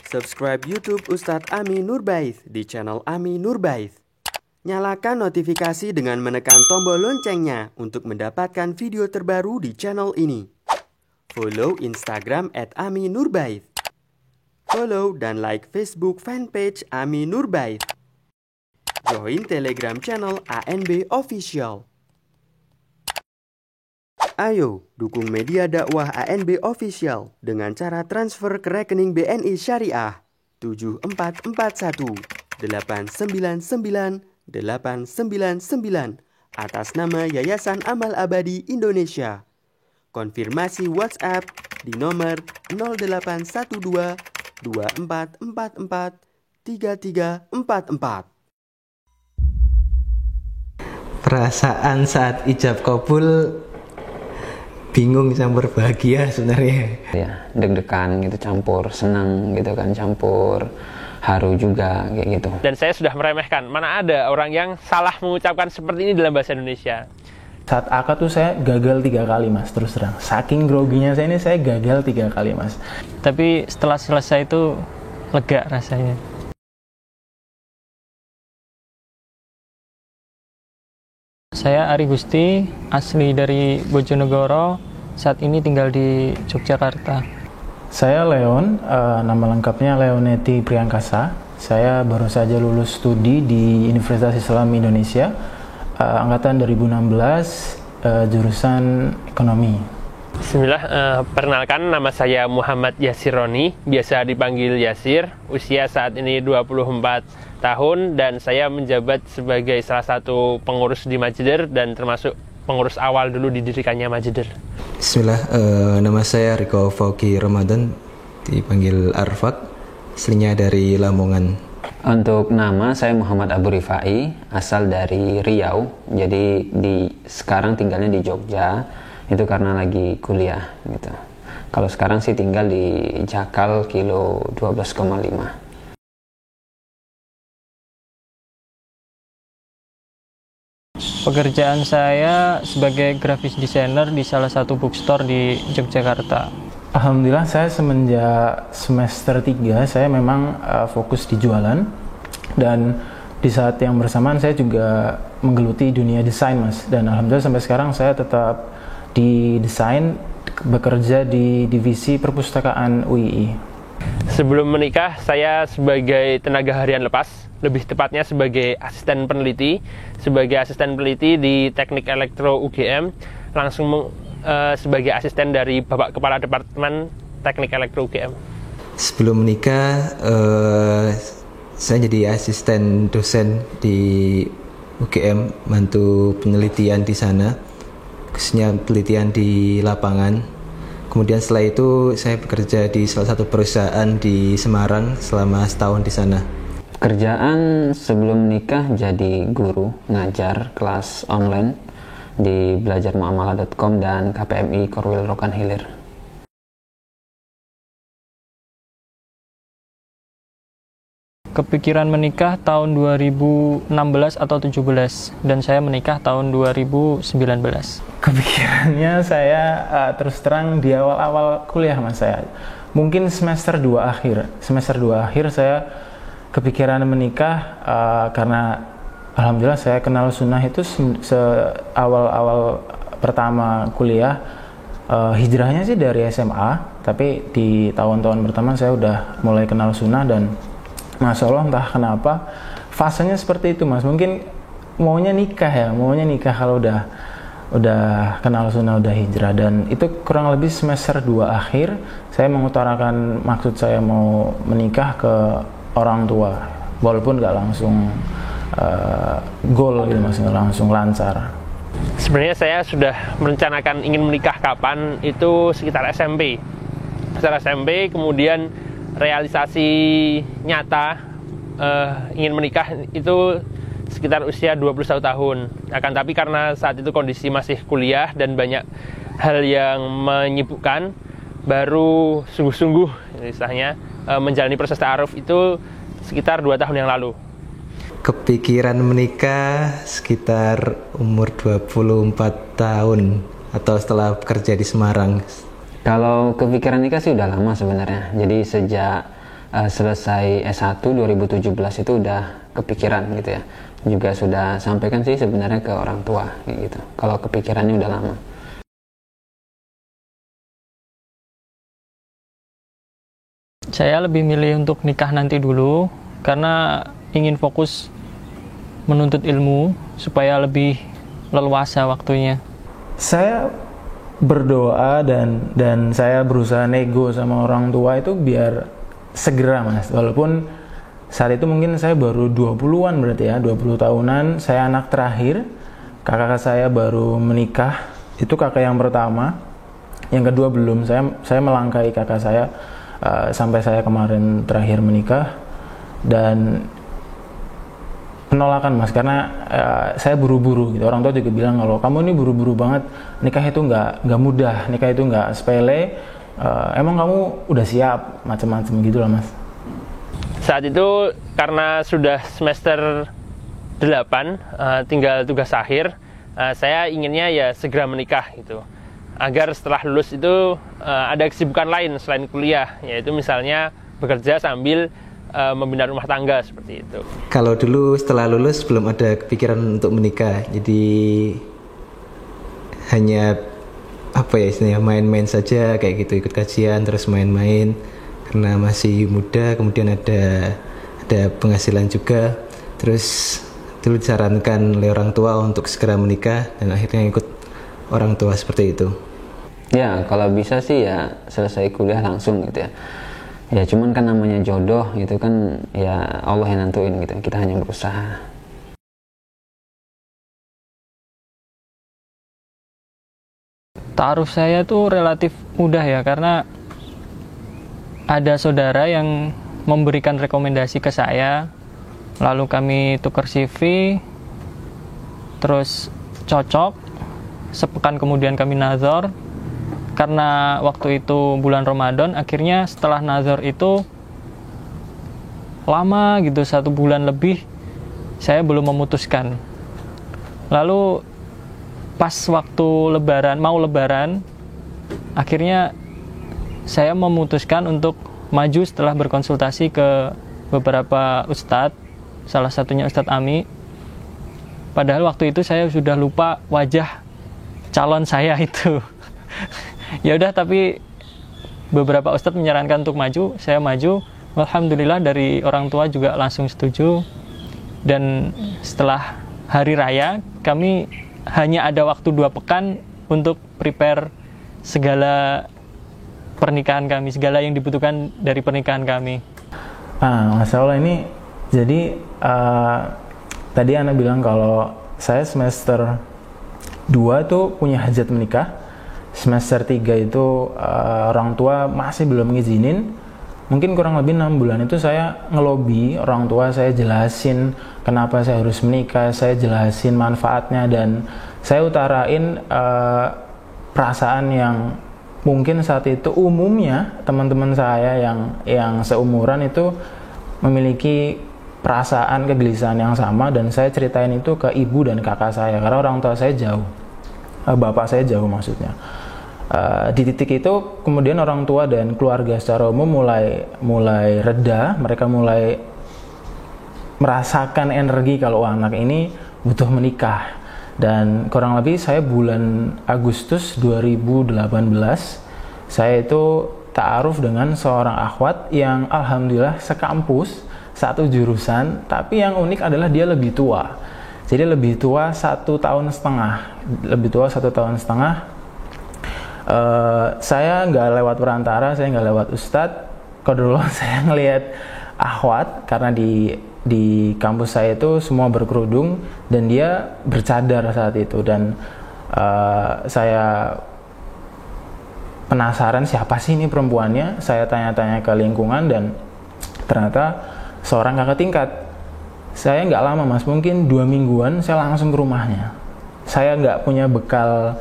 Subscribe YouTube Ustadz Ami Nurbaith di channel Ami Nurbaith. Nyalakan notifikasi dengan menekan tombol loncengnya untuk mendapatkan video terbaru di channel ini. Follow Instagram @aminurbaith. Follow dan like Facebook fanpage Ami Nurbaith. Join Telegram channel ANB Official. Ayo, dukung media dakwah ANB Official dengan cara transfer ke rekening BNI Syariah 7441 899 899 atas nama Yayasan Amal Abadi Indonesia. Konfirmasi WhatsApp di nomor 0812 2444 3344. Perasaan saat ijab kabul bingung campur bahagia sebenarnya. Ya, deg-degan gitu, campur senang gitu kan, campur haru juga kayak gitu. Dan saya sudah meremehkan, mana ada orang yang salah mengucapkan seperti ini dalam bahasa Indonesia. Saat akad tuh saya gagal 3 kali mas, terus terang. Saking groginya saya ini, saya gagal 3 kali mas. Tapi setelah selesai itu lega rasanya. Saya Ari Gusti, asli dari Bojonegoro, saat ini tinggal di Yogyakarta. Saya Leon, nama lengkapnya Leonetti Priangkasa. Saya baru saja lulus studi di Universitas Islam Indonesia, angkatan 2016, jurusan ekonomi. Bismillah, perkenalkan nama saya Muhammad Yasir Roni, biasa dipanggil Yasir. Usia saat ini 24 tahun dan saya menjabat sebagai salah satu pengurus di Majder dan termasuk pengurus awal dulu didirikannya Majder. Bismillah, nama saya Riko Fauki Ramadan, dipanggil Arfak, aslinya dari Lamongan. Untuk nama saya Muhammad Abu Rifai, asal dari Riau. Jadi sekarang tinggalnya di Jogja, itu karena lagi kuliah gitu. Kalau sekarang sih tinggal di Jakal kilo 12,5. Pekerjaan saya sebagai graphic designer di salah satu bookstore di Yogyakarta. Alhamdulillah saya semenjak semester 3 saya memang fokus di jualan, dan di saat yang bersamaan saya juga menggeluti dunia desain mas, dan alhamdulillah sampai sekarang saya tetap di desain, bekerja di divisi perpustakaan UII. Sebelum menikah, saya sebagai tenaga harian lepas, lebih tepatnya sebagai asisten peneliti. Sebagai asisten peneliti di Teknik Elektro UGM, langsung sebagai asisten dari Bapak Kepala Departemen Teknik Elektro UGM. Sebelum menikah, saya jadi asisten dosen di UGM, bantu penelitian di sana, khususnya penelitian di lapangan. Kemudian setelah itu saya bekerja di salah satu perusahaan di Semarang selama setahun di sana. Pekerjaan sebelum nikah jadi guru, ngajar kelas online di belajarmuamalah.com dan KPMI Korwil Rokan Hilir. Kepikiran menikah tahun 2016 atau 17 dan saya menikah tahun 2019. Kepikirannya saya terus terang di awal-awal kuliah mas, saya mungkin semester 2 akhir saya kepikiran menikah, karena alhamdulillah saya kenal sunnah itu awal-awal pertama kuliah. Hijrahnya sih dari SMA, tapi di tahun-tahun pertama saya udah mulai kenal sunnah, dan Masya Allah entah kenapa fasenya seperti itu mas. Mungkin maunya nikah kalau udah kenal sunnah, udah hijrah. Dan itu kurang lebih semester 2 akhir saya mengutarakan maksud saya mau menikah ke orang tua, walaupun gak langsung goal gitu mas, gak langsung lancar. Sebenarnya saya sudah merencanakan ingin menikah kapan itu sekitar SMP. Setelah SMP kemudian realisasi nyata ingin menikah itu sekitar usia 21 tahun. Akan tapi karena saat itu kondisi masih kuliah dan banyak hal yang menyibukkan, baru sungguh-sungguh istilahnya menjalani proses ta'aruf itu sekitar 2 tahun yang lalu. Kepikiran menikah sekitar umur 24 tahun atau setelah bekerja di Semarang. Kalau kepikiran nikah sih udah lama sebenarnya. Jadi sejak selesai S1 2017 itu udah kepikiran gitu ya. Juga sudah sampaikan sih sebenarnya ke orang tua kayak gitu. Kalau kepikirannya udah lama. Saya lebih milih untuk nikah nanti dulu karena ingin fokus menuntut ilmu supaya lebih leluasa waktunya. Saya berdoa dan saya berusaha nego sama orang tua itu biar segera, Mas. Walaupun saat itu mungkin saya baru 20-an berarti ya, 20 tahunan, saya anak terakhir. Kakak saya baru menikah, itu kakak yang pertama. Yang kedua belum, saya melangkahi kakak saya sampai saya kemarin terakhir menikah. Dan penolakan, Mas, karena saya buru-buru gitu. Orang tua juga bilang kalau kamu ini buru-buru banget, nikah itu nggak mudah, nikah itu nggak sepele. Emang kamu udah siap, macam-macam gitu lah, Mas. Saat itu karena sudah semester 8, tinggal tugas akhir, saya inginnya ya segera menikah gitu. Agar setelah lulus itu ada kesibukan lain selain kuliah, yaitu misalnya bekerja sambil membina rumah tangga seperti itu. Kalau dulu setelah lulus belum ada kepikiran untuk menikah, jadi hanya apa ya istilahnya main-main saja kayak gitu, ikut kajian terus main-main karena masih muda, kemudian ada penghasilan juga, terus dulu disarankan oleh orang tua untuk segera menikah dan akhirnya ikut orang tua seperti itu. Ya kalau bisa sih ya selesai kuliah langsung gitu ya. Ya cuman kan namanya jodoh gitu kan, ya Allah yang nentuin gitu, kita hanya berusaha. Ta'aruf saya tuh relatif mudah ya, karena ada saudara yang memberikan rekomendasi ke saya, lalu kami tukar CV, terus cocok, sepekan kemudian kami nazar. Karena waktu itu bulan Ramadan, akhirnya setelah nazar itu lama gitu, 1 bulan lebih saya belum memutuskan. Lalu pas waktu mau lebaran, akhirnya saya memutuskan untuk maju setelah berkonsultasi ke beberapa ustadz, salah satunya Ustadz Ami. Padahal waktu itu saya sudah lupa wajah calon saya itu. Ya udah, tapi beberapa ustadz menyarankan untuk maju, saya maju. Alhamdulillah dari orang tua juga langsung setuju. Dan setelah hari raya, kami hanya ada waktu 2 pekan untuk prepare segala pernikahan kami, segala yang dibutuhkan dari pernikahan kami. Masya Allah, ini jadi tadi Ana bilang kalau saya semester 2 tuh punya hajat menikah. Semester 3 itu orang tua masih belum ngizinin. Mungkin kurang lebih 6 bulan itu saya ngelobi orang tua, saya jelasin kenapa saya harus menikah, saya jelasin manfaatnya, dan saya utarain perasaan yang mungkin saat itu umumnya teman-teman saya yang seumuran itu memiliki perasaan kegelisahan yang sama, dan saya ceritain itu ke ibu dan kakak saya karena orang tua saya jauh, bapak saya jauh maksudnya. Di titik itu kemudian orang tua dan keluarga secara umum mulai reda, mereka mulai merasakan energi kalau anak ini butuh menikah. Dan kurang lebih saya bulan Agustus 2018 saya itu ta'aruf dengan seorang akhwat yang alhamdulillah sekampus, satu jurusan, tapi yang unik adalah dia lebih tua. Jadi lebih tua 1 tahun setengah, saya nggak lewat perantara, saya nggak lewat ustadz. Kodrollah saya ngelihat akhwat karena di kampus saya itu semua berkerudung dan dia bercadar saat itu, dan saya penasaran siapa sih ini perempuannya. Saya tanya-tanya ke lingkungan dan ternyata seorang kakak tingkat. Saya nggak lama, Mas, mungkin 2 mingguan saya langsung ke rumahnya. Saya nggak punya bekal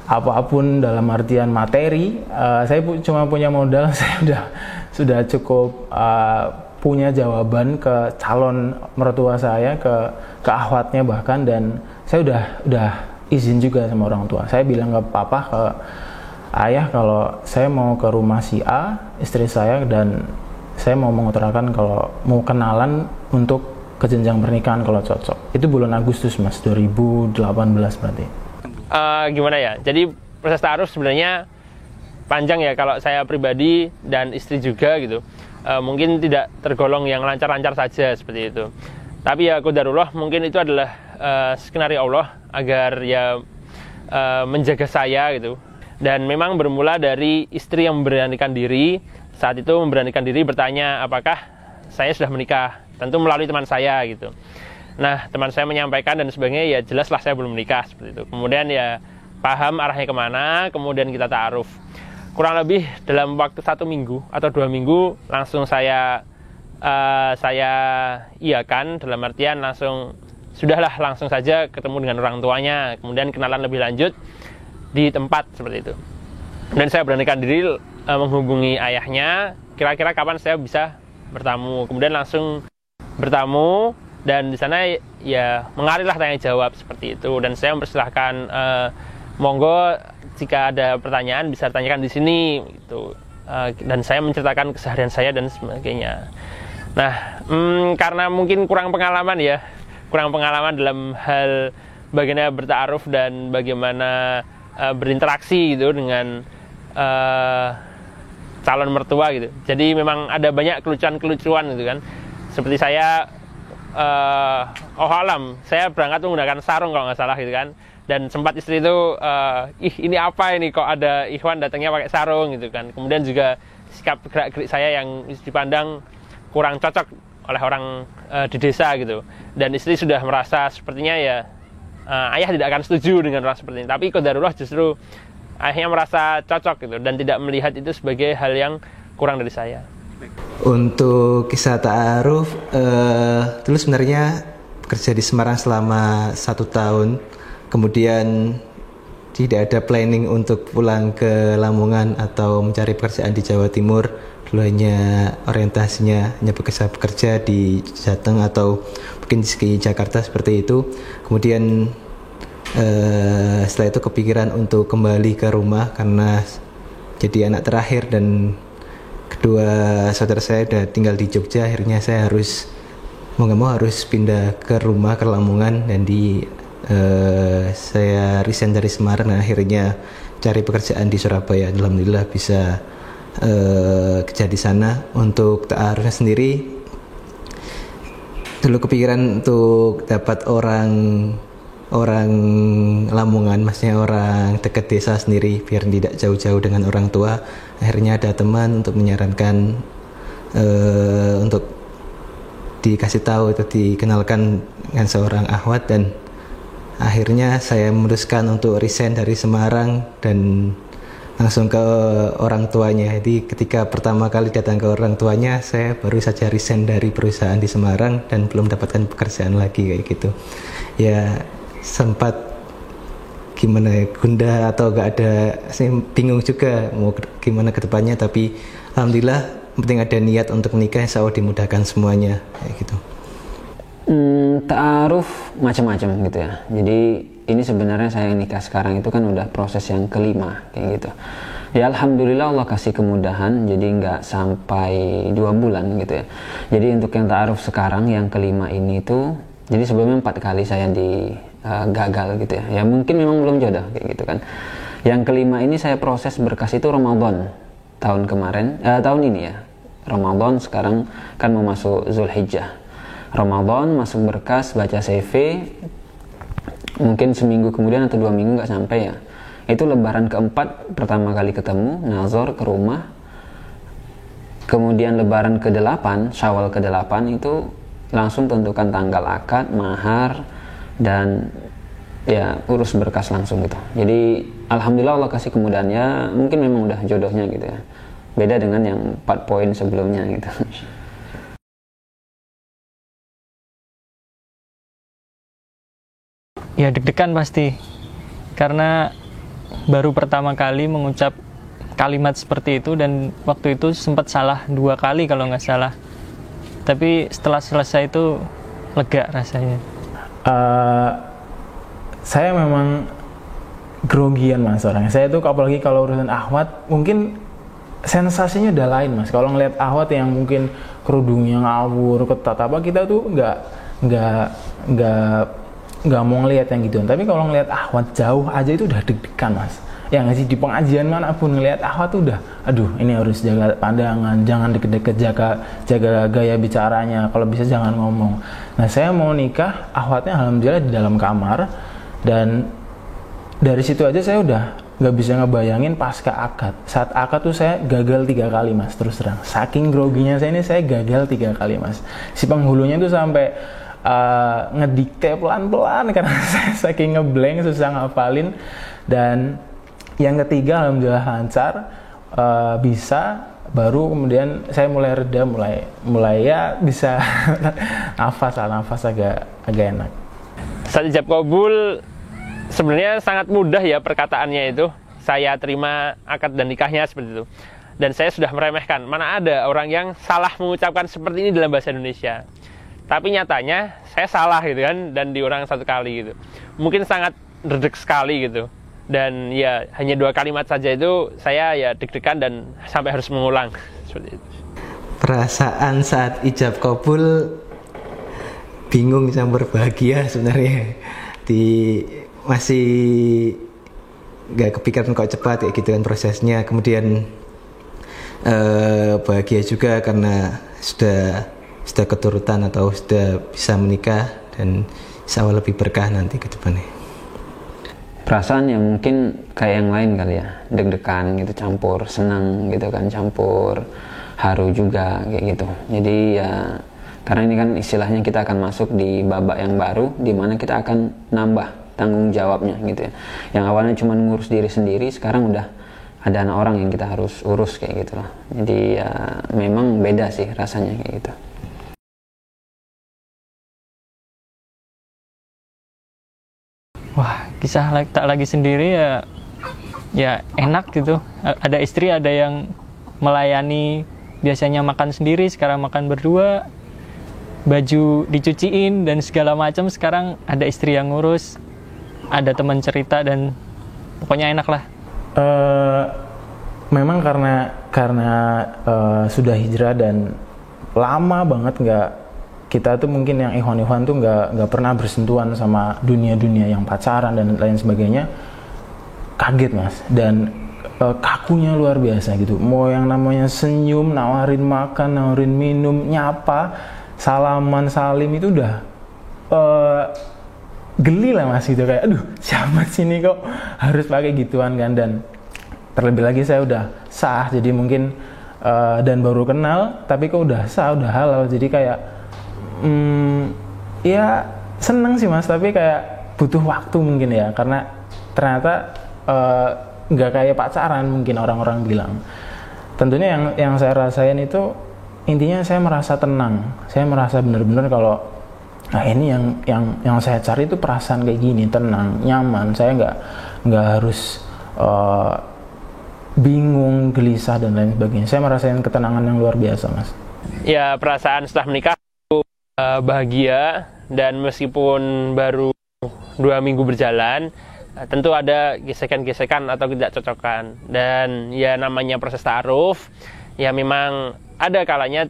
apapun dalam artian materi, saya cuma punya modal. Saya sudah cukup punya jawaban ke calon mertua saya, ke akhwatnya bahkan, dan saya udah izin juga sama orang tua. Saya bilang ke papa, ke ayah kalau saya mau ke rumah si A, istri saya, dan saya mau mengutarakan kalau mau kenalan untuk ke jenjang pernikahan kalau cocok. Itu bulan Agustus Mas, 2018 berarti. Gimana ya? Jadi proses ta'aruf sebenarnya panjang ya kalau saya pribadi dan istri juga gitu. Mungkin tidak tergolong yang lancar-lancar saja seperti itu. Tapi ya qadarullah, mungkin itu adalah skenario Allah agar ya menjaga saya gitu. Dan memang bermula dari istri yang memberanikan diri. Saat itu memberanikan diri bertanya apakah saya sudah menikah, tentu melalui teman saya gitu. Nah, teman saya menyampaikan dan sebagainya, ya jelaslah saya belum menikah seperti itu. Kemudian ya paham arahnya kemana, kemudian kita ta'aruf. Kurang lebih dalam waktu 1 minggu atau 2 minggu langsung saya iakan, dalam artian langsung saja ketemu dengan orang tuanya, kemudian kenalan lebih lanjut di tempat seperti itu. Dan saya beranikan diri menghubungi ayahnya, kira-kira kapan saya bisa bertamu. Kemudian langsung bertamu dan di sana ya mengalirlah tanya jawab seperti itu. Dan saya mempersilahkan monggo jika ada pertanyaan bisa ditanyakan di sini gitu. Dan saya menceritakan keseharian saya dan sebagainya. Nah, karena mungkin kurang pengalaman dalam hal bagaimana berta'aruf dan bagaimana berinteraksi gitu dengan calon mertua gitu. Jadi memang ada banyak kelucuan-kelucuan gitu kan. Seperti saya saya berangkat menggunakan sarung kalau nggak salah gitu kan. Dan sempat istri itu ini apa ini kok ada ikhwan datangnya pakai sarung gitu kan. Kemudian juga sikap gerak-gerik saya yang dipandang kurang cocok oleh orang di desa gitu. Dan istri sudah merasa sepertinya ya ayah tidak akan setuju dengan orang seperti ini. Tapi qadarullah justru ayahnya merasa cocok gitu dan tidak melihat itu sebagai hal yang kurang dari saya. Untuk kisah ta'aruf, dulu sebenarnya bekerja di Semarang selama 1 tahun. Kemudian tidak ada planning untuk pulang ke Lamongan atau mencari pekerjaan di Jawa Timur. Dulu hanya orientasinya hanya bekerja di Jateng atau mungkin di Jakarta seperti itu. Kemudian setelah itu kepikiran untuk kembali ke rumah karena jadi anak terakhir dan kedua saudara saya udah tinggal di Jogja. Akhirnya saya harus mau nggak mau harus pindah ke rumah ke Lamongan dan saya resign dari Semarang dan akhirnya cari pekerjaan di Surabaya. Alhamdulillah bisa kerja di sana. Untuk ta'arufnya sendiri dulu kepikiran untuk dapat orang Lamongan, maksudnya orang dekat desa sendiri biar tidak jauh-jauh dengan orang tua. Akhirnya ada teman untuk menyarankan untuk dikasih tahu atau dikenalkan dengan seorang akhwat dan akhirnya saya memutuskan untuk resign dari Semarang dan langsung ke orang tuanya. Jadi ketika pertama kali datang ke orang tuanya, saya baru saja resign dari perusahaan di Semarang dan belum dapatkan pekerjaan lagi kayak gitu. Ya sempat gimana gundah atau gak ada, saya bingung juga mau gimana ke depannya, tapi alhamdulillah penting ada niat untuk menikah, insya Allah dimudahkan semuanya kayak gitu. Ta'aruf macam-macam gitu ya. Jadi ini sebenarnya saya nikah sekarang itu kan udah proses yang kelima kayak gitu. Ya alhamdulillah Allah kasih kemudahan, jadi nggak sampai 2 bulan gitu ya. Jadi untuk yang ta'aruf sekarang yang kelima ini tuh, jadi sebelumnya 4 kali saya gagal gitu ya. Ya mungkin memang belum jodoh kayak gitu kan. Yang kelima ini saya proses berkas itu Ramadan tahun kemarin, tahun ini ya. Ramadan sekarang kan mau masuk Zulhijjah. Ramadan masuk berkas, baca CV, mungkin seminggu kemudian atau 2 minggu nggak sampai ya. Itu lebaran keempat pertama kali ketemu, nazar ke rumah. Kemudian lebaran ke-8, Syawal ke-8 itu langsung tentukan tanggal akad, mahar, dan ya urus berkas langsung gitu. Jadi alhamdulillah Allah kasih kemudahannya, mungkin memang udah jodohnya gitu ya. Beda dengan yang 4 poin sebelumnya gitu. Ya deg-degan pasti, karena baru pertama kali mengucap kalimat seperti itu dan waktu itu sempat salah 2 kali kalau nggak salah. Tapi setelah selesai itu lega rasanya. Saya memang grogian mas orangnya. Saya tuh apalagi kalau urusan akhwat, mungkin sensasinya udah lain mas. Kalau ngelihat Ahwat yang mungkin kerudungnya ngawur, ketat apa, kita tuh nggak mau ngelihat yang gituan. Tapi kalau ngelihat Ahwat jauh aja itu udah deg-degan mas. Ya nggak sih, di pengajian manapun ngelihat Ahwat tuh udah, aduh ini harus jaga pandangan, jangan deket-deket, jaga gaya bicaranya, kalau bisa jangan ngomong. Nah saya mau nikah, Ahwatnya alhamdulillah di dalam kamar, dan dari situ aja saya udah nggak bisa ngebayangin pasca akad. Saat akad tuh saya gagal 3 kali mas, terus terang. Saking groginya saya ini, saya gagal 3 kali mas. Si penghulunya tuh sampai ngedikte pelan-pelan karena saya saking ngeblank, susah ngapalin. Dan yang ketiga alhamdulillah lancar, bisa. Baru kemudian saya mulai reda, mulai ya bisa nafas agak enak. Saat ijab kabul sebenarnya sangat mudah ya perkataannya itu. Saya terima akad dan nikahnya seperti itu. Dan saya sudah meremehkan. Mana ada orang yang salah mengucapkan seperti ini dalam bahasa Indonesia. Tapi nyatanya saya salah gitu kan, dan diulang 1 kali gitu. Mungkin sangat redek sekali gitu. Dan ya hanya 2 kalimat saja itu saya ya deg-degan dan sampai harus mengulang seperti itu. Perasaan saat ijab kabul bingung campur bahagia sebenarnya. Masih nggak kepikiran kok cepat kayak gitu kan prosesnya. Kemudian bahagia juga karena sudah keturutan atau sudah bisa menikah, dan insya Allah lebih berkah nanti ke depannya. Perasaan yang mungkin kayak yang lain kali ya, deg-degan gitu, campur senang gitu kan, campur haru juga kayak gitu. Jadi ya karena ini kan istilahnya kita akan masuk di babak yang baru, di mana kita akan nambah tanggung jawabnya gitu ya. Yang awalnya cuma ngurus diri sendiri, sekarang udah ada anak orang yang kita harus urus kayak gitu lah. Jadi ya memang beda sih rasanya kayak gitu. Wah, kisah tak lagi sendiri ya enak gitu. Ada istri, ada yang melayani, biasanya makan sendiri, sekarang makan berdua, baju dicuciin dan segala macam. Sekarang ada istri yang ngurus, ada teman cerita, dan pokoknya enak lah. Memang karena sudah hijrah dan lama banget kita tuh mungkin yang ikhwan tuh nggak pernah bersentuhan sama dunia yang pacaran dan lain sebagainya. Kaget mas, dan kakunya luar biasa gitu. Mau yang namanya senyum, nawarin makan, nawarin minum, nyapa, salaman, salim itu udah geli lah mas gitu, kayak aduh siapa sini kok harus pakai gituan kan. Dan terlebih lagi saya udah sah, jadi mungkin dan baru kenal tapi kok udah sah, udah halal, jadi kayak ya seneng sih mas, tapi kayak butuh waktu mungkin ya, karena ternyata nggak kayak pacaran mungkin orang-orang bilang. Tentunya yang saya rasain itu intinya saya merasa tenang, saya merasa benar-benar kalau ini yang saya cari itu perasaan kayak gini, tenang, nyaman. Saya nggak harus bingung, gelisah dan lain sebagainya. Saya merasakan ketenangan yang luar biasa mas. Ya perasaan setelah menikah bahagia, dan meskipun baru 2 minggu berjalan, tentu ada gesekan-gesekan atau ketidakcocokan. Dan ya namanya proses ta'aruf, ya memang ada kalanya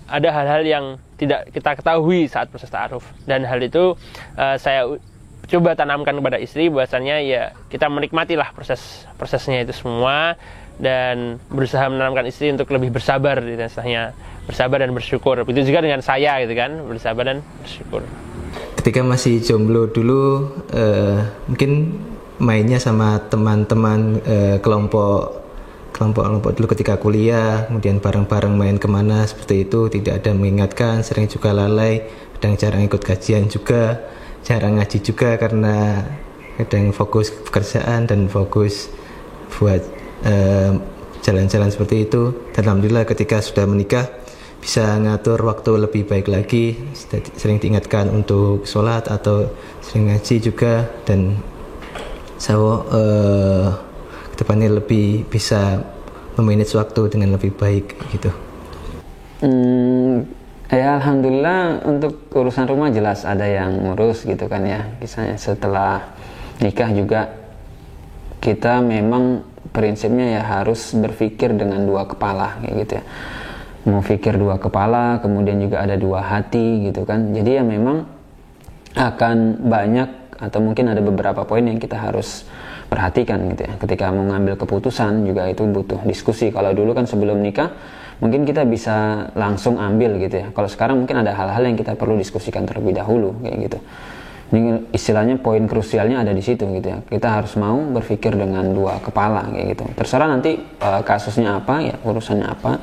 ada hal-hal yang tidak kita ketahui saat proses ta'aruf. Dan hal itu saya coba tanamkan kepada istri, bahwasannya ya kita menikmatilah prosesnya itu semua, dan berusaha menanamkan istri untuk lebih bersabar, istilahnya bersabar dan bersyukur. Begitu juga dengan saya gitu kan, bersabar dan bersyukur. Ketika masih jomblo dulu, mungkin mainnya sama teman-teman kelompok dulu ketika kuliah, kemudian bareng-bareng main kemana seperti itu, tidak ada mengingatkan, sering juga lalai, kadang jarang ikut kajian juga, jarang ngaji juga karena kadang fokus pekerjaan dan fokus buat jalan-jalan seperti itu. Dan alhamdulillah ketika sudah menikah bisa ngatur waktu lebih baik lagi, sering diingatkan untuk sholat atau sering ngaji juga, dan saya kedepannya lebih bisa memanage waktu dengan lebih baik gitu. Ya alhamdulillah untuk urusan rumah jelas ada yang ngurus gitu kan ya. Kisahnya setelah nikah juga kita memang prinsipnya ya harus berpikir dengan dua kepala kayak gitu ya. Mau pikir dua kepala, kemudian juga ada dua hati gitu kan. Jadi ya memang akan banyak atau mungkin ada beberapa poin yang kita harus perhatikan gitu ya. Ketika mau ngambil keputusan juga itu butuh diskusi. Kalau dulu kan sebelum nikah mungkin kita bisa langsung ambil gitu ya. Kalau sekarang mungkin ada hal-hal yang kita perlu diskusikan terlebih dahulu kayak gitu. Ini istilahnya poin krusialnya ada di situ gitu ya. Kita harus mau berpikir dengan dua kepala kayak gitu. Terserah nanti kasusnya apa ya, urusannya apa.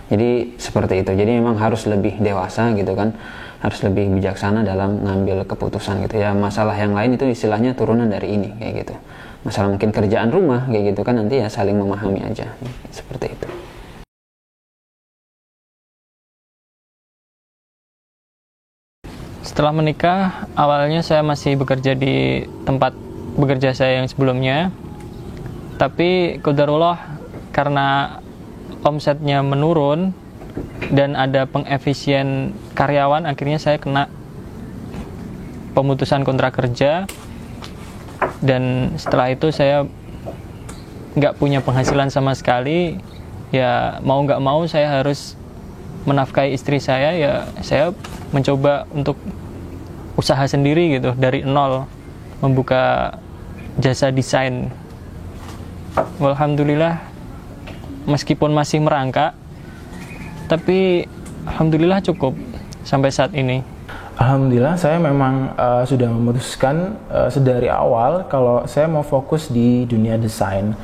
Jadi seperti itu. Jadi memang harus lebih dewasa gitu kan, harus lebih bijaksana dalam ngambil keputusan gitu ya. Masalah yang lain itu istilahnya turunan dari ini kayak gitu. Masalah mungkin kerjaan rumah kayak gitu kan nanti ya saling memahami aja seperti itu. Setelah menikah, awalnya saya masih bekerja di tempat bekerja saya yang sebelumnya. Tapi qadarullah karena omsetnya menurun dan ada pengefisien karyawan, akhirnya saya kena pemutusan kontrak kerja, dan setelah itu saya nggak punya penghasilan sama sekali. Ya mau nggak mau saya harus menafkahi istri saya. Ya saya mencoba untuk usaha sendiri gitu dari nol, membuka jasa desain. Alhamdulillah, meskipun masih merangkak, tapi alhamdulillah cukup sampai saat ini. Alhamdulillah saya memang sudah memutuskan sedari awal kalau saya mau fokus di dunia desain.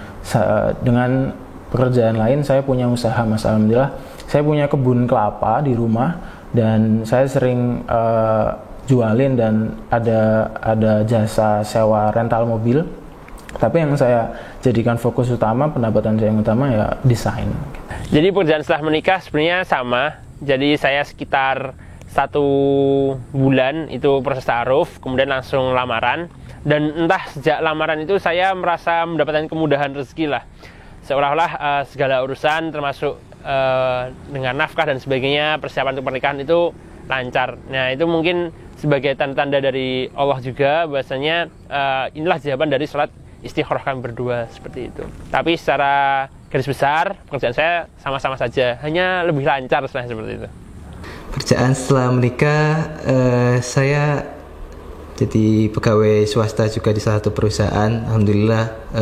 Dengan pekerjaan lain saya punya usaha, Mas. Alhamdulillah saya punya kebun kelapa di rumah dan saya sering jualin dan ada jasa sewa rental mobil. Tapi yang saya jadikan fokus utama, pendapatan saya yang utama ya desain. Jadi pekerjaan setelah menikah sebenarnya sama. Jadi saya sekitar 1 bulan itu proses ta'aruf, kemudian langsung lamaran. Dan entah sejak lamaran itu saya merasa mendapatkan kemudahan rezeki lah. Seolah-olah segala urusan termasuk dengan nafkah dan sebagainya, persiapan untuk pernikahan itu lancar. Nah itu mungkin sebagai tanda-tanda dari Allah juga, bahwasanya inilah jawaban dari sholat istikharah kami berdua, seperti itu. Tapi secara garis besar pekerjaan saya sama-sama saja, hanya lebih lancar seperti itu. Pekerjaan setelah menikah, saya jadi pegawai swasta juga di salah satu perusahaan. Alhamdulillah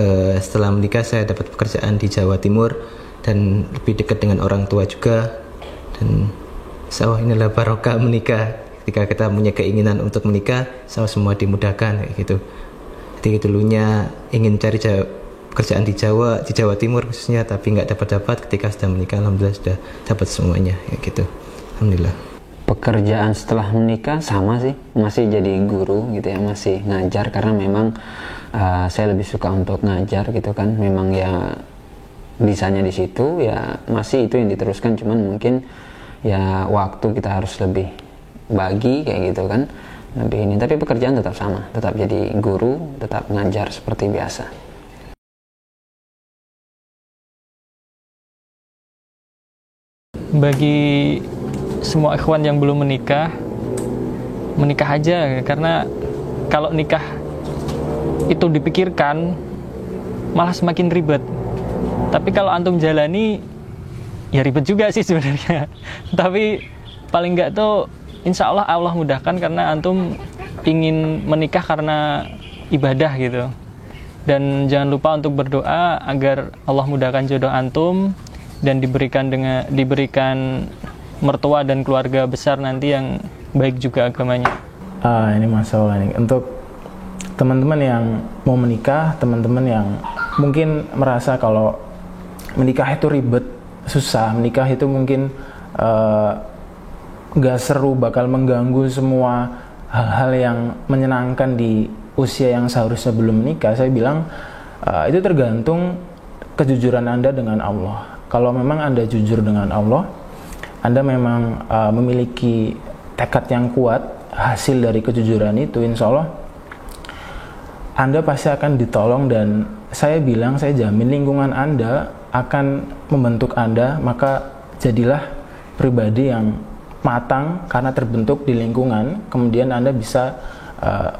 setelah menikah saya dapat pekerjaan di Jawa Timur dan lebih dekat dengan orang tua juga. Dan insya Allah inilah barokah menikah. Ketika kita punya keinginan untuk menikah, semua dimudahkan kayak gitu. Jadi dulunya ingin cari pekerjaan di Jawa Timur khususnya, tapi nggak dapat. Ketika sudah menikah, alhamdulillah sudah dapat semuanya kayak gitu. Alhamdulillah. Pekerjaan setelah menikah sama sih, masih jadi guru gitu ya, masih ngajar karena memang saya lebih suka untuk ngajar gitu kan. Memang ya bisanya di situ ya, masih itu yang diteruskan, cuman mungkin ya waktu kita harus lebih bagi kayak gitu kan, lebih ini. Tapi pekerjaan tetap sama, tetap jadi guru, tetap ngajar seperti biasa. Bagi semua ikhwan yang belum menikah, menikah aja, karena kalau nikah itu dipikirkan malah semakin ribet. Tapi kalau antum jalani ya ribet juga sih sebenarnya. Tapi paling enggak tuh insya Allah Allah mudahkan, karena antum ingin menikah karena ibadah gitu. Dan jangan lupa untuk berdoa agar Allah mudahkan jodoh antum dan diberikan mertua dan keluarga besar nanti yang baik juga agamanya. Ini masalah nih untuk teman-teman yang mau menikah, teman-teman yang mungkin merasa kalau menikah itu ribet, susah, menikah itu mungkin gak seru, bakal mengganggu semua hal-hal yang menyenangkan di usia yang seharusnya belum menikah. Saya bilang itu tergantung kejujuran Anda dengan Allah. Kalau memang Anda jujur dengan Allah, Anda memang memiliki tekad yang kuat, hasil dari kejujuran itu, insya Allah Anda pasti akan ditolong. Dan saya bilang, saya jamin lingkungan Anda akan membentuk Anda. Maka jadilah pribadi yang matang karena terbentuk di lingkungan. Kemudian Anda bisa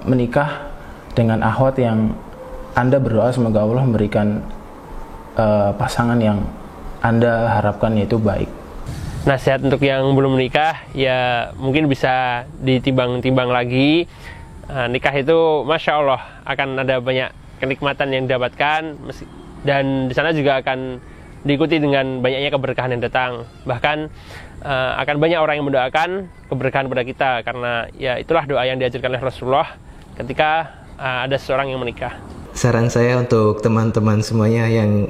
menikah dengan akhwat yang Anda berdoa semoga Allah memberikan pasangan yang Anda harapkan yaitu baik. Nasihat untuk yang belum menikah, ya mungkin bisa ditimbang-timbang lagi. Nikah itu Masya Allah akan ada banyak kenikmatan yang didapatkan, dan di sana juga akan diikuti dengan banyaknya keberkahan yang datang. Bahkan akan banyak orang yang mendoakan keberkahan pada kita, karena ya itulah doa yang diajarkan oleh Rasulullah ketika ada seseorang yang menikah. Saran saya untuk teman-teman semuanya yang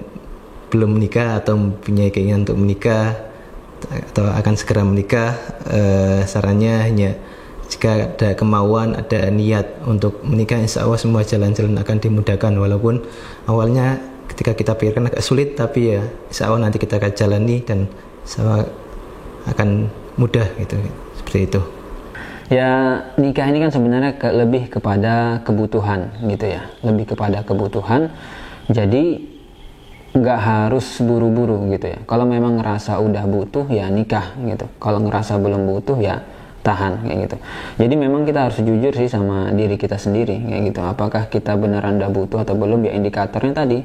belum menikah atau mempunyai keinginan untuk menikah atau akan segera menikah, sarannya hanya jika ada kemauan, ada niat untuk menikah, insya Allah semua jalan-jalan akan dimudahkan. Walaupun awalnya ketika kita pikirkan agak sulit, tapi ya insya Allah nanti kita akan jalani dan insya Allah akan mudah gitu, seperti itu. Ya, nikah ini kan sebenarnya lebih kepada kebutuhan gitu ya, lebih kepada kebutuhan. Jadi nggak harus buru-buru gitu ya. Kalau memang ngerasa udah butuh ya nikah gitu. Kalau ngerasa belum butuh ya tahan kayak gitu. Jadi memang kita harus jujur sih sama diri kita sendiri kayak gitu. Apakah kita beneran udah butuh atau belum, ya indikatornya tadi.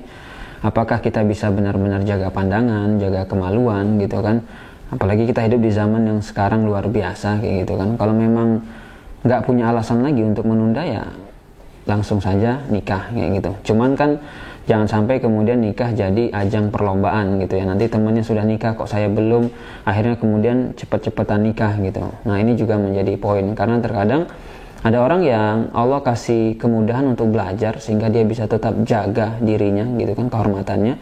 Apakah kita bisa benar-benar jaga pandangan, jaga kemaluan gitu kan. Apalagi kita hidup di zaman yang sekarang luar biasa kayak gitu kan. Kalau memang nggak punya alasan lagi untuk menunda ya langsung saja nikah kayak gitu. Cuman kan jangan sampai kemudian nikah jadi ajang perlombaan gitu ya. Nanti temannya sudah nikah kok saya belum, akhirnya kemudian cepet-cepetan nikah gitu. Nah ini juga menjadi poin, karena terkadang ada orang yang Allah kasih kemudahan untuk belajar sehingga dia bisa tetap jaga dirinya gitu kan, kehormatannya,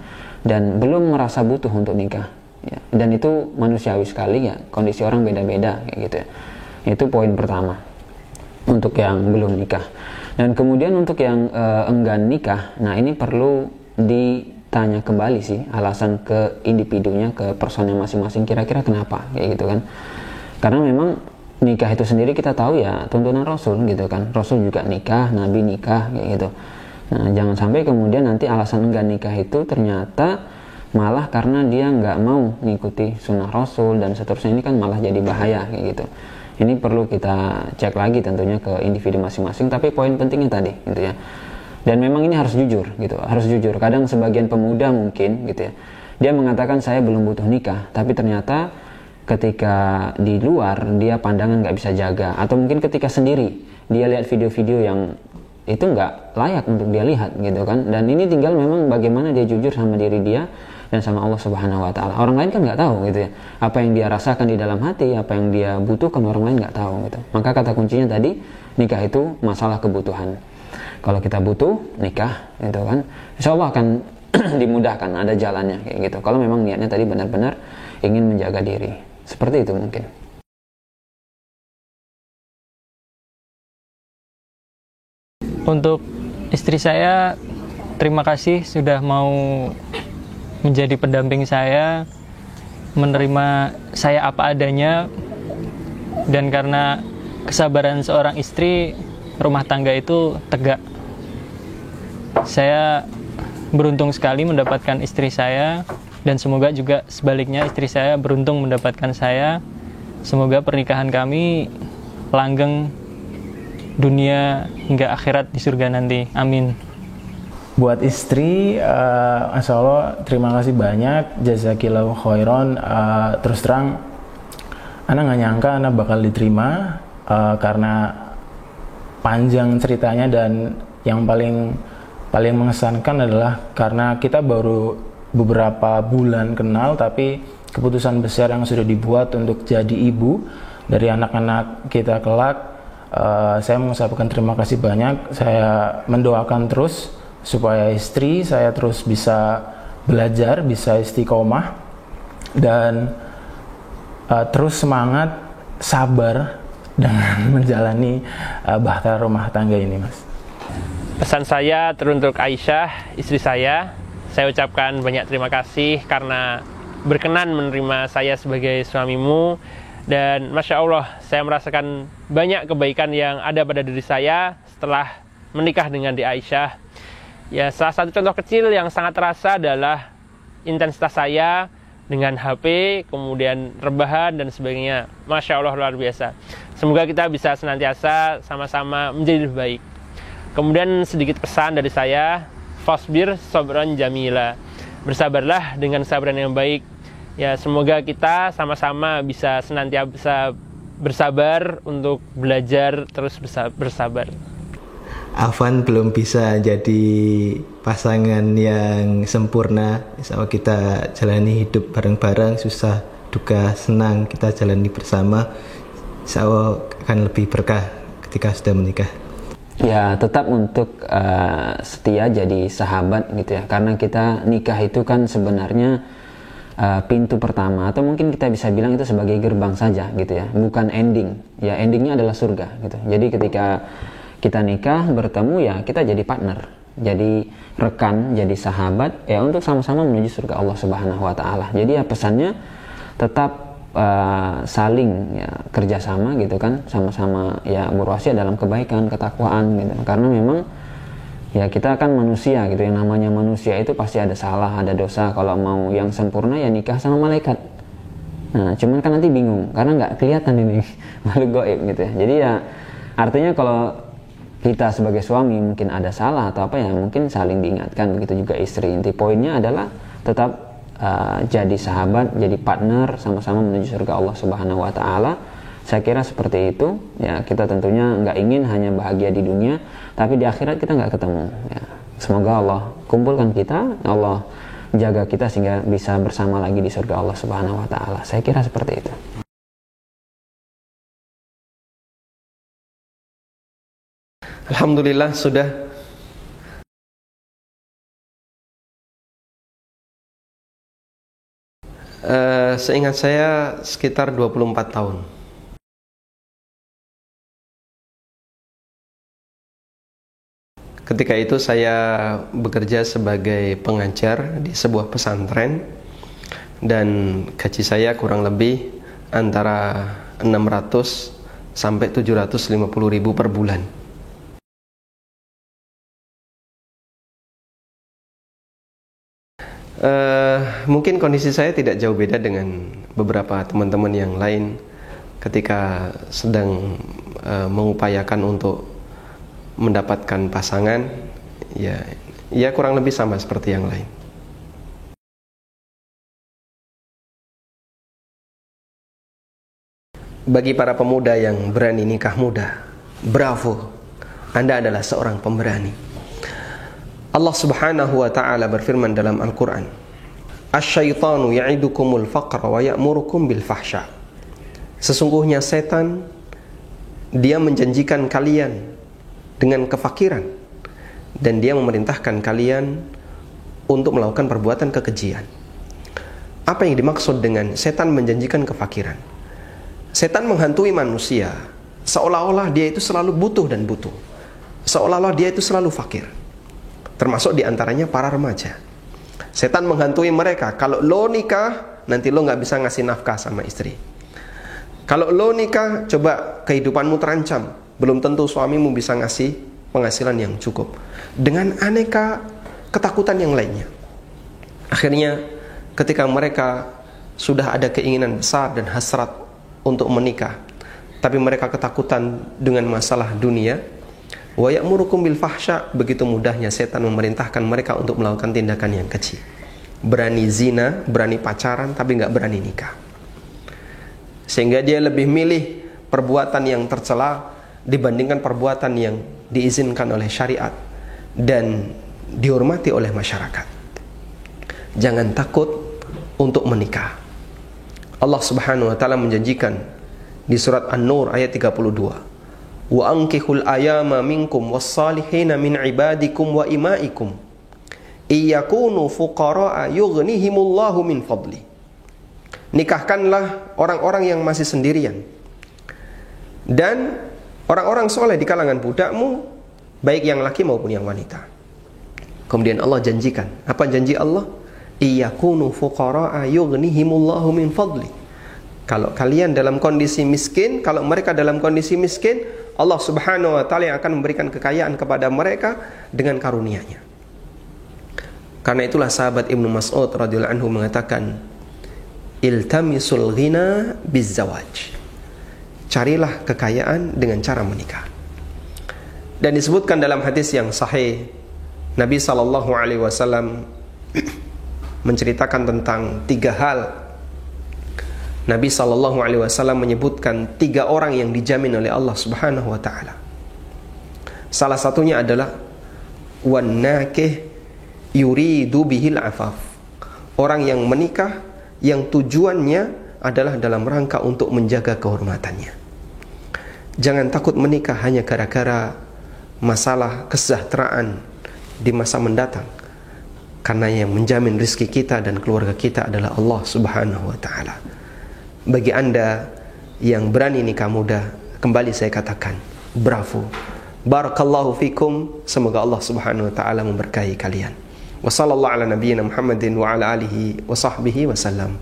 dan belum merasa butuh untuk nikah ya. Dan itu manusiawi sekali ya, kondisi orang beda-beda kayak gitu ya. Itu poin pertama untuk yang belum nikah. Dan kemudian untuk yang enggan nikah, nah ini perlu ditanya kembali sih alasan ke individunya, ke personnya masing-masing, kira-kira kenapa kayak gitu kan. Karena memang nikah itu sendiri kita tahu ya tuntunan Rasul gitu kan. Rasul juga nikah, Nabi nikah kayak gitu. Nah jangan sampai kemudian nanti alasan enggan nikah itu ternyata malah karena dia nggak mau mengikuti sunnah Rasul dan seterusnya, ini kan malah jadi bahaya kayak gitu. Ini perlu kita cek lagi tentunya ke individu masing-masing, tapi poin pentingnya tadi gitu ya. Dan memang ini harus jujur gitu, harus jujur. Kadang sebagian pemuda mungkin gitu ya, dia mengatakan saya belum butuh nikah, tapi ternyata ketika di luar dia pandangan nggak bisa jaga, atau mungkin ketika sendiri dia lihat video-video yang itu nggak layak untuk dia lihat gitu kan. Dan ini tinggal memang bagaimana dia jujur sama diri dia dan sama Allah Subhanahu wa Ta'ala. Orang lain kan nggak tahu gitu ya, apa yang dia rasakan di dalam hati, apa yang dia butuhkan, orang lain nggak tahu gitu. Maka kata kuncinya tadi, nikah itu masalah kebutuhan. Kalau kita butuh nikah gitu kan, insya Allah akan dimudahkan, ada jalannya kayak gitu. Kalau memang niatnya tadi benar-benar ingin menjaga diri, seperti itu mungkin. Untuk istri saya, terima kasih sudah mau menjadi pendamping saya, menerima saya apa adanya, dan karena kesabaran seorang istri, rumah tangga itu tegak. Saya beruntung sekali mendapatkan istri saya, dan semoga juga sebaliknya istri saya beruntung mendapatkan saya. Semoga pernikahan kami langgeng dunia hingga akhirat di surga nanti. Amin. Buat istri, Masya Allah, terima kasih banyak, jazakillahu khairan. Terus terang, Ana nggak nyangka Ana bakal diterima, karena panjang ceritanya, dan yang paling mengesankan adalah karena kita baru beberapa bulan kenal, tapi keputusan besar yang sudah dibuat untuk jadi ibu dari anak-anak kita kelak. Saya mengucapkan terima kasih banyak. Saya mendoakan terus supaya istri saya terus bisa belajar, bisa istiqomah, dan terus semangat, sabar dengan menjalani bahtera rumah tangga ini, Mas. Pesan saya teruntuk Aisyah, istri saya ucapkan banyak terima kasih karena berkenan menerima saya sebagai suamimu. Dan Masya Allah, saya merasakan banyak kebaikan yang ada pada diri saya setelah menikah dengan Di Aisyah. Ya, salah satu contoh kecil yang sangat terasa adalah intensitas saya dengan HP, kemudian rebahan dan sebagainya. Masya Allah, luar biasa. Semoga kita bisa senantiasa sama-sama menjadi lebih baik. Kemudian sedikit pesan dari saya, fasbir sabran jamila. bersabarlah dengan kesabaran yang baik. Ya, semoga kita sama-sama bisa senantiasa bersabar untuk belajar terus bersabar. Afwan belum bisa jadi pasangan yang sempurna. Insya Allah kita jalani hidup bareng-bareng, susah duka senang kita jalani bersama. Insya Allah akan lebih berkah ketika sudah menikah. Ya, tetap untuk setia jadi sahabat gitu ya. Karena kita nikah itu kan sebenarnya pintu pertama, atau mungkin kita bisa bilang itu sebagai gerbang saja gitu ya, bukan ending. Ya, endingnya adalah surga gitu. Jadi ketika kita nikah bertemu, ya kita jadi partner, jadi rekan, jadi sahabat ya untuk sama-sama menuju surga Allah Subhanahu wa taala. Jadi ya pesannya tetap saling ya kerjasama gitu kan, sama-sama ya berwasiat dalam kebaikan, ketakwaan gitu. Karena memang ya kita kan manusia gitu, yang namanya manusia itu pasti ada salah, ada dosa. Kalau mau yang sempurna ya nikah sama malaikat. Nah, cuman kan nanti bingung karena nggak kelihatan ini makhluk gaib gitu ya. Jadi ya artinya kalau kita sebagai suami mungkin ada salah atau apa ya, mungkin saling diingatkan, begitu juga istri. Inti poinnya adalah tetap jadi sahabat, jadi partner, sama-sama menuju surga Allah Subhanahu wa taala. Saya kira seperti itu. Ya, kita tentunya nggak ingin hanya bahagia di dunia, tapi di akhirat kita nggak ketemu. Ya, semoga Allah kumpulkan kita, Allah jaga kita sehingga bisa bersama lagi di surga Allah Subhanahu wa taala. Saya kira seperti itu. Alhamdulillah sudah. Seingat saya sekitar 24 tahun. Ketika itu saya bekerja sebagai pengajar di sebuah pesantren, dan gaji saya kurang lebih antara 600 sampai 750 ribu per bulan. Mungkin kondisi saya tidak jauh beda dengan beberapa teman-teman yang lain ketika sedang mengupayakan untuk mendapatkan pasangan. Ya kurang lebih sama seperti yang lain. Bagi para pemuda yang berani nikah muda, bravo, Anda adalah seorang pemberani. Allah Subhanahu wa ta'ala berfirman dalam Al-Quran, Asy-syaitanu ya'idukumul faqra wa ya'murukum bil fahsya. Sesungguhnya setan, dia menjanjikan kalian dengan kefakiran, dan dia memerintahkan kalian untuk melakukan perbuatan kekejian. Apa yang dimaksud dengan setan menjanjikan kefakiran? Setan menghantui manusia seolah-olah dia itu selalu butuh dan butuh, seolah-olah dia itu selalu fakir. Termasuk diantaranya para remaja. Setan menghantui mereka, kalau lo nikah nanti lo gak bisa ngasih nafkah sama istri. Kalau lo nikah, coba kehidupanmu terancam, belum tentu suamimu bisa ngasih penghasilan yang cukup. Dengan aneka ketakutan yang lainnya. Akhirnya ketika mereka sudah ada keinginan besar dan hasrat untuk menikah, tapi mereka ketakutan dengan masalah dunia, wa ya'murukum bil fahsya, begitu mudahnya setan memerintahkan mereka untuk melakukan tindakan yang keji. Berani zina, berani pacaran, tapi gak berani nikah. Sehingga dia lebih milih perbuatan yang tercela dibandingkan perbuatan yang diizinkan oleh syariat dan dihormati oleh masyarakat. Jangan takut untuk menikah. Allah Subhanahu wa ta'ala menjanjikan di surat An-Nur ayat 32, wa ankihul ayama minkum wassalihina min ibadikum wa imaikum iyakunu fuqara'a yughnihimullahu min fadli. Nikahkanlah orang-orang yang masih sendirian dan orang-orang soleh di kalangan budakmu, baik yang laki maupun yang wanita. Kemudian Allah janjikan, apa janji Allah? Iyakunu fuqara'a yughnihimullahu min fadli. Kalau kalian dalam kondisi miskin, kalau mereka dalam kondisi miskin, Allah Subhanahu wa ta'ala yang akan memberikan kekayaan kepada mereka dengan karunia-Nya. Karena itulah sahabat Ibnu Mas'ud radhiyallahu anhu mengatakan, iltamisul ghina bizzawaj. Carilah kekayaan dengan cara menikah. Dan disebutkan dalam hadis yang sahih, Nabi sallallahu alaihi wasallam menceritakan tentang 3 hal. Nabi SAW menyebutkan 3 orang yang dijamin oleh Allah Subhanahu wa taala. Salah satunya adalah wan nakih yuridu bihil afaf. Orang yang menikah yang tujuannya adalah dalam rangka untuk menjaga kehormatannya. Jangan takut menikah hanya gara-gara masalah kesejahteraan di masa mendatang. Karena yang menjamin rezeki kita dan keluarga kita adalah Allah Subhanahu wa taala. Bagi Anda yang berani nikah muda, kembali saya katakan, bravo. Barakallahu fikum. Semoga Allah Subhanahu wa taala memberkahi kalian. Wassallallahu ala nabiyyina Muhammadin wa ala alihi wa sahbihi wasallam.